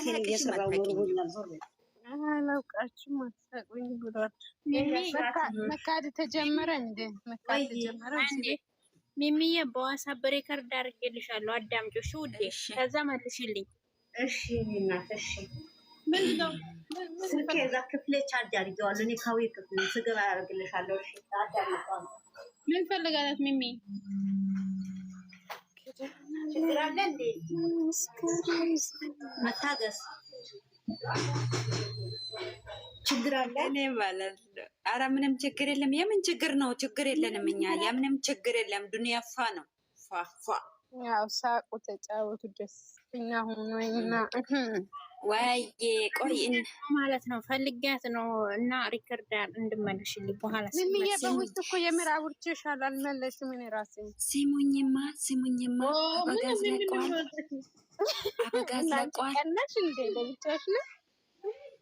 ራሴን እየሰራው ነው ርቦኛል ዞር አላውቃችሁም አትሳቁኝ ብሏል መካድ ተጀመረ እንዴ መካድ ተጀመረ እንዴ ሚሚዬ በዋትስአፕ ሪከርድ አድርጌልሻለሁ አዳምጪው እሺ ውዴ ከዛ መልሽልኝ እሺ እናት እሺ ምንድነው ስልኬ እዛ ክፍሌ ቻርጅ አድርጌዋለሁ እኔ ካዊ ክፍሌ ስገባ አደርግልሻለሁ እሺ አዳምጪው ምን ፈልጋላት ሚሚ ችግር አለ እንዴ መታገስ ችግር አለ እኔ ማለት ነው ኧረ ምንም ችግር የለም የምን ችግር ነው ችግር የለንም እኛ የምንም ችግር የለም ዱንያ ፋ ነው ፋ ያው ሳቁ ተጫወቱ ደስተኛ ሆኖና ወይዬ ቆይ ማለት ነው ፈልጊያት ነው እና ሪከርድ እንድመልሽልኝ በኋላ ምንዬ በውስጥ እኮ የምራውርችሻል አልመለስም እኔ ራሴ ሲሙኝማ አበጋዝ ለቋል ቀናሽ እንደ ለብቻሽ ነው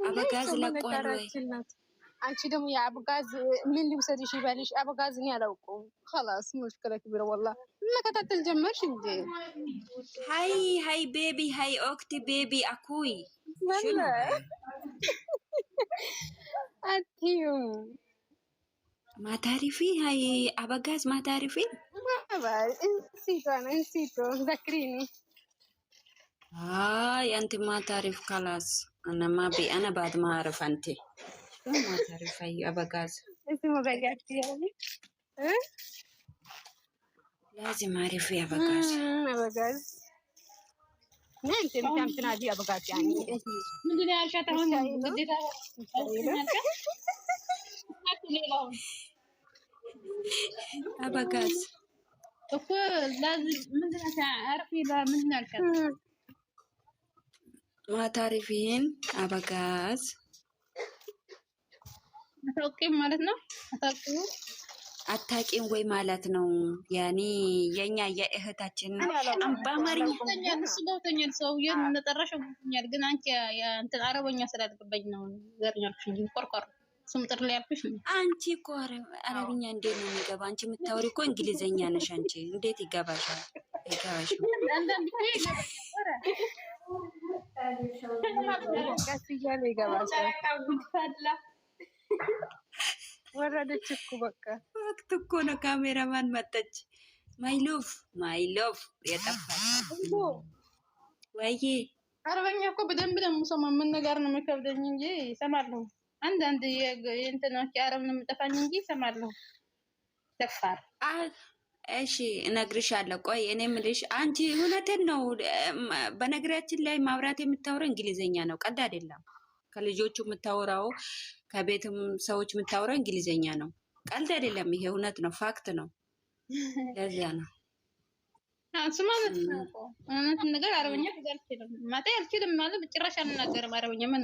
አበጋዝ ለቋል ወይ አንቺ ደግሞ የአበጋዝ ምን ልብሰሽ ይባልሽ አበጋዝን ያላውቀው خلاص مشكله كبيره والله መከታተል ጀመርሽ እንዴ ሃይ ቤቢ ሃይ ኦክቲ ቤቢ አኩይ አትዩ ማታሪፊ ሃይ አበጋዝ ማታሪፊ እንሲቶ ذكريني انت ما تعرف خلاص انا ما بي انا بعد ما اعرف انت ما تعرف اي ابغاز اسمه بقى يعني لازم اعرف يا ابغاز ما انت كم تنادي ابغاز يعني من دنيا عشان هون بديتها ابغاز لازم من دنيا تعرفي لا من دنيا ما تعرفين ابغاز አታውቂም ማለት ነው አታውቂም ወይ ማለት ነው ያኔ የኛ የእህታችን በአማርኛ ተኛል ሰውዬን እንደጠራሽው ኛል ግን አንቺ እንትን አረበኛ ስላልገባኝ ነው ዘርኛልሽ እንጂ ቆርቆር ስምጥር ላይ ያልኩሽ አንቺ እኮ አረብኛ እንዴት ነው የሚገባ አንቺ የምታወሪ እኮ እንግሊዘኛ ነሽ አንቺ እንዴት ይገባሻል አንዳንድ ጋር ይገባሻል ወረደች እኮ በቃ ወቅት እኮ ነው ካሜራማን መጣች ማይ ሎቭ የጠፋች ወይ አረበኛ እኮ በደንብ ነው የምሰማው ምን ነገር ነው የሚከብደኝ እንጂ እሰማለሁ አንዳንድ የእንትኖች አረብ ነው የምጠፋኝ እንጂ እሰማለሁ ደፋር እሺ እነግርሻለሁ ቆይ እኔ የምልሽ አንቺ እውነትን ነው በነገራችን ላይ ማብራት የምታወራው እንግሊዘኛ ነው ቀልድ አይደለም ከልጆቹ የምታወራው ከቤትም ሰዎች የምታወራው እንግሊዘኛ ነው ቀልድ አይደለም ይሄ እውነት ነው ፋክት ነው ለዚያ ነው ማለት ነው እውነት ነገር አረበኛ ትገልጽልም ማታ ያልችልም ማለት በጭራሽ አልናገርም አረበኛ ምን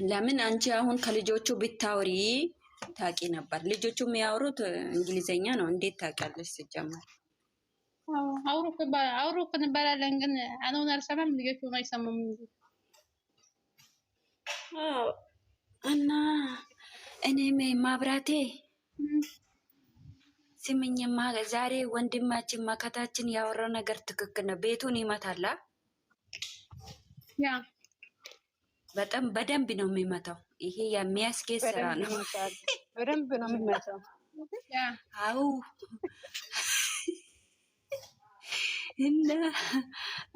ለምን አንቺ አሁን ከልጆቹ ብታወሪ ታቂ ነበር ልጆቹ የሚያወሩት እንግሊዘኛ ነው እንዴት ታውቂያለሽ ሲጀመር አውሮፕ እንባላለን ግን አሁን አልሰማም ልጆቹ አይሰሙም እና እኔም ማብራቴ ሲመኝማ ዛሬ ወንድማችን ማከታችን ያወራው ነገር ትክክል ነው ቤቱን ይመታላ ያ በጣም በደንብ ነው የሚመታው ይሄ የሚያስኬስ ስራ ነው በደንብ ነው የሚመታው ያ አው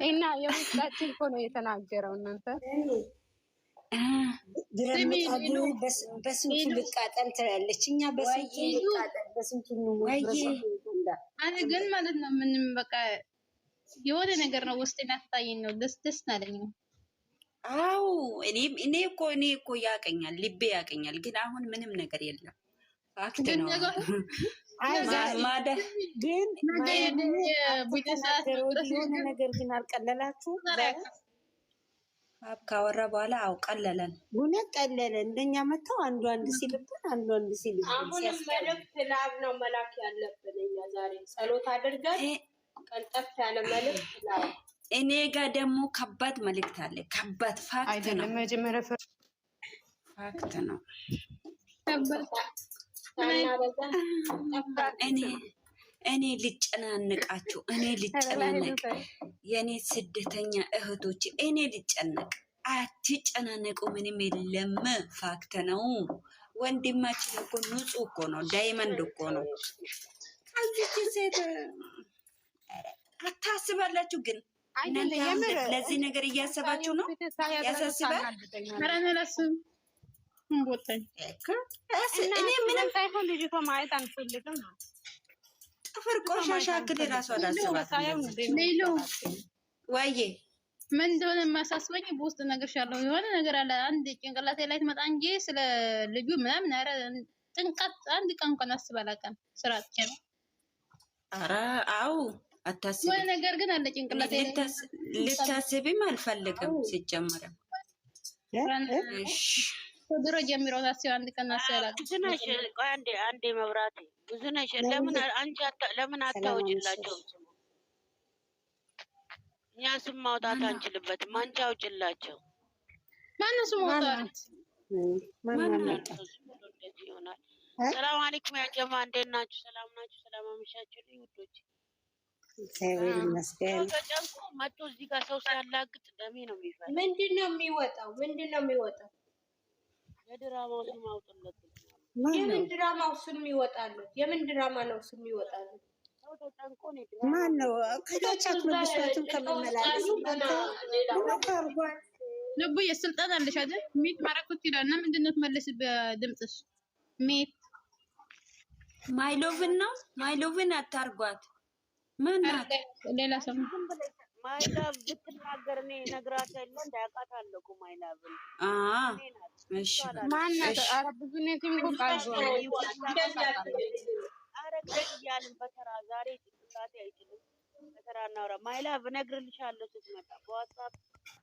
እና የውስጣችን እኮ ነው የተናገረው እናንተ ድረምጣዱ በስንቱ ልቃጠል ትላለች እኛ በስንቱ ልቃጠል በስንቱ ነው አለ ግን ማለት ነው ምንም በቃ የሆነ ነገር ነው ውስጥ ያታየኝ ነው ደስ አለኝ አው እኔ እኮ ያቀኛል ልቤ ያቀኛል ግን አሁን ምንም ነገር የለም ፋክት ነው ማዳ ግን የሆነ ነገር ግን አልቀለላችሁ ካወራ በኋላ አው ቀለለን እውነት ቀለለ እንደኛ መተው አንድ ሲልብን አንድ ሲልብን አሁን መልእክት ላብ ነው መላክ ያለብን እኛ ዛሬ ጸሎት አድርገን ቀንጠፍ ያለ መልእክት ላብ እኔ ጋር ደግሞ ከባድ መልእክት አለ ከባድ ፋክት ነው መጀመሪያ ፋክት ነው እኔ ልጨናንቃችሁ፣ እኔ ልጨናነቅ፣ የእኔ ስደተኛ እህቶች እኔ ልጨነቅ። አትጨናነቁ፣ ምንም የለም። ፋክት ነው። ወንድማችን እኮ ንጹህ እኮ ነው፣ ዳይመንድ እኮ ነው። አዚች ሴት አታስባላችሁ ግን እናንተ ለዚህ ነገር እያሰባችሁ ነው። ያሳስባል። እኔ ምንም ሳይሆን ልጅቷ ማየት አንፈልግም። ጥፍር ቆሻሻ ክል ራሱ አላስባትም። ወይዬ ምን እንደሆነ የማሳስበኝ በውስጥ እነግርሻለሁ። የሆነ ነገር አለ አንድ ጭንቅላቴ ላይ ትመጣ እንጂ ስለ ልጁ ምናምን ኧረ ጥንቀት አንድ ቀን እንኳን አስብ አላውቅም። ስራ ነው። ኧረ አዎ አታስቢ። የሆነ ነገር ግን አለ ጭንቅላቴ ላይ ልታስቢም አልፈልግም ሲጀመር። እሺ ድሮ ጀምሮ ታስቢ አንድ ቀን አስብ አላውቅም። ብዙ ነሽ። ቆይ አንዴ መብራቴ ብዙ ነሽ። ለምን አንቺ ለምን አታውጭላቸው? እኛ ስም ማውጣት አንችልበትም። አንቺ አውጭላቸው። ማነው ስም ማውጣት? እንደዚህ ይሆናል። ሰላም አለይኩም ያ ጀማ፣ እንዴት ናችሁ? ሰላም ናችሁ? ሰላም አመሻችሁ ውዶች። እግዚአብሔር ይመስገን። ተጨንቆ መጥቶ እዚህ ጋር ሰው ሲያላግጥ ደሜ ነው የሚፈለው። ምንድን ነው የሚወጣው? የድራማው ስም አውጥለት። የምን ድራማው ስም ይወጣለት? የምን ድራማ ነው ስም ይወጣለት? ማን ነው ከታች አትመልሷትም? ከመመላለስ ልቡ የስልጣን አለሽ አይደል? ሚት ማረኩት ይላል እና ምንድን ነው ትመለስ በድምፅሽ? ሚት ማይሎቭን ነው ማይሎቭን አታርጓት። ምን ሌላ ሰው ማይላቭ ብትናገር እኔ እነግራታለሁ። እንዳያውቃታለሁ እኮ ማይላቭን። እሺ ማናት? ኧረ ብዙ ነት የሚቆቃዙ አረቀኝ እያልን በተራ ዛሬ ጭንቅላቴ አይችልም። በተራ እናውራ። ማይላቭ እነግርልሻለሁ ስትመጣ በዋትስአፕ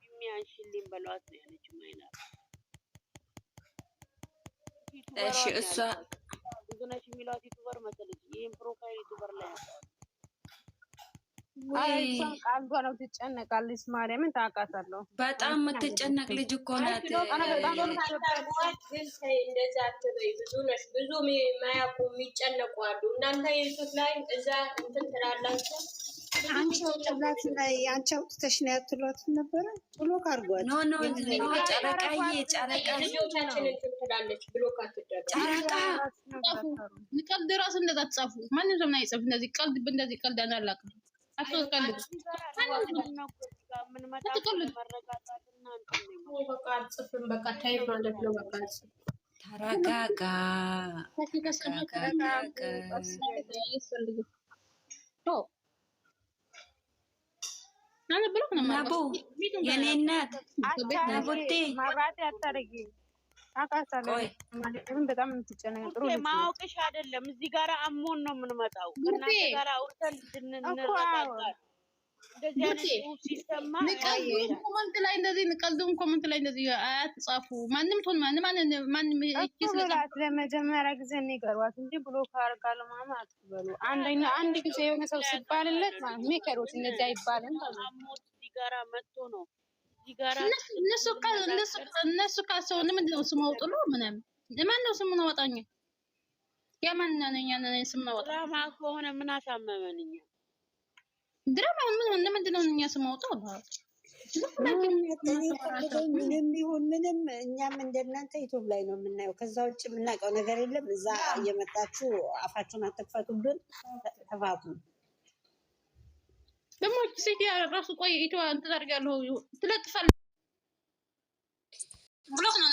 የሚያንሽልኝ በሏት ነው ያለችው ማይላቭ። እሺ እሷ ብዙ ነሽ የሚሏት ዩቱበር መሰለች። ይሄን ፕሮፋይል ዩቱበር ላይ ነው። አይሷን ቃልቷ ነው ትጨነቃለች። ማርያምን ታውቃታለሁ። በጣም የምትጨነቅ ልጅ እኮ ናት። እንደዛ አትበይ። ብዙ ነሽ። ብዙ ማያውቁ የሚጨነቁ አሉ። እናንተ የሱት ላይ እዛ እንትን ትላላችሁ። አንቺ አውጥላት ላይ አንቺ አውጥተሽ ነው ያትሏት ነበረ ብሎ ካርጓት ኖ ጨረቃዬ ልጆቻችን እንትን ትላለች ብሎ ካትደረግ ጨረቃ ቀልድ ራሱ እንደዛ ትጻፉ። ማንም ሰው አይጽፍ እንደዚህ ቀልድ እንደዚህ ቀልድ አናላቅም። አትቀልድ ተረጋጋ። ነቡ የኔ እናት ነቡቴ ማወቅሽ አይደለም። እዚህ ጋር አሞን ነው የምንመጣው። ከእናንተ ጋር አውርተን እንድንረጋጋ እንደዚህ አይነት ጽሑፍ ሲሰማ ኮመንት ላይ እንደዚህ ንቀልዱን ኮመንት ላይ እንደዚህ አያትጻፉ። ማንም ቶን ማንም ይስላት ለመጀመሪያ ጊዜ እንይገሯት እንጂ ብሎ ካርጋለ ማማ አትበሉ። አንድ ጊዜ የሆነ ሰው ሲባልለት ማለት ሜከሮች እንደዚህ አይባልም። አሞት እዚህ ጋር መጥቶ ነው እነሱ ካሰው ምንድን ነው ስም አውጡ ነው ምናምን። ማን ነው ስም አወጣኛ? የማን ነኝ ስም አወጣ? ድራማ ከሆነ ምን አሳመመን እኛ? ድራማ ምንድን ነው እኛ ስም አውጡ? ምንም ይሁን ምንም እኛም እንደናንተ ዩቱብ ላይ ነው የምናየው። ከዛ ውጭ የምናውቀው ነገር የለም። እዛ እየመጣችሁ አፋችሁን አትክፈቱብን። ተፋቱ። ደግሞ ሴት ራሱ ቆይ ኢቷ እንትን አድርጋለሁ ትለጥፋለች ብሎክ ነው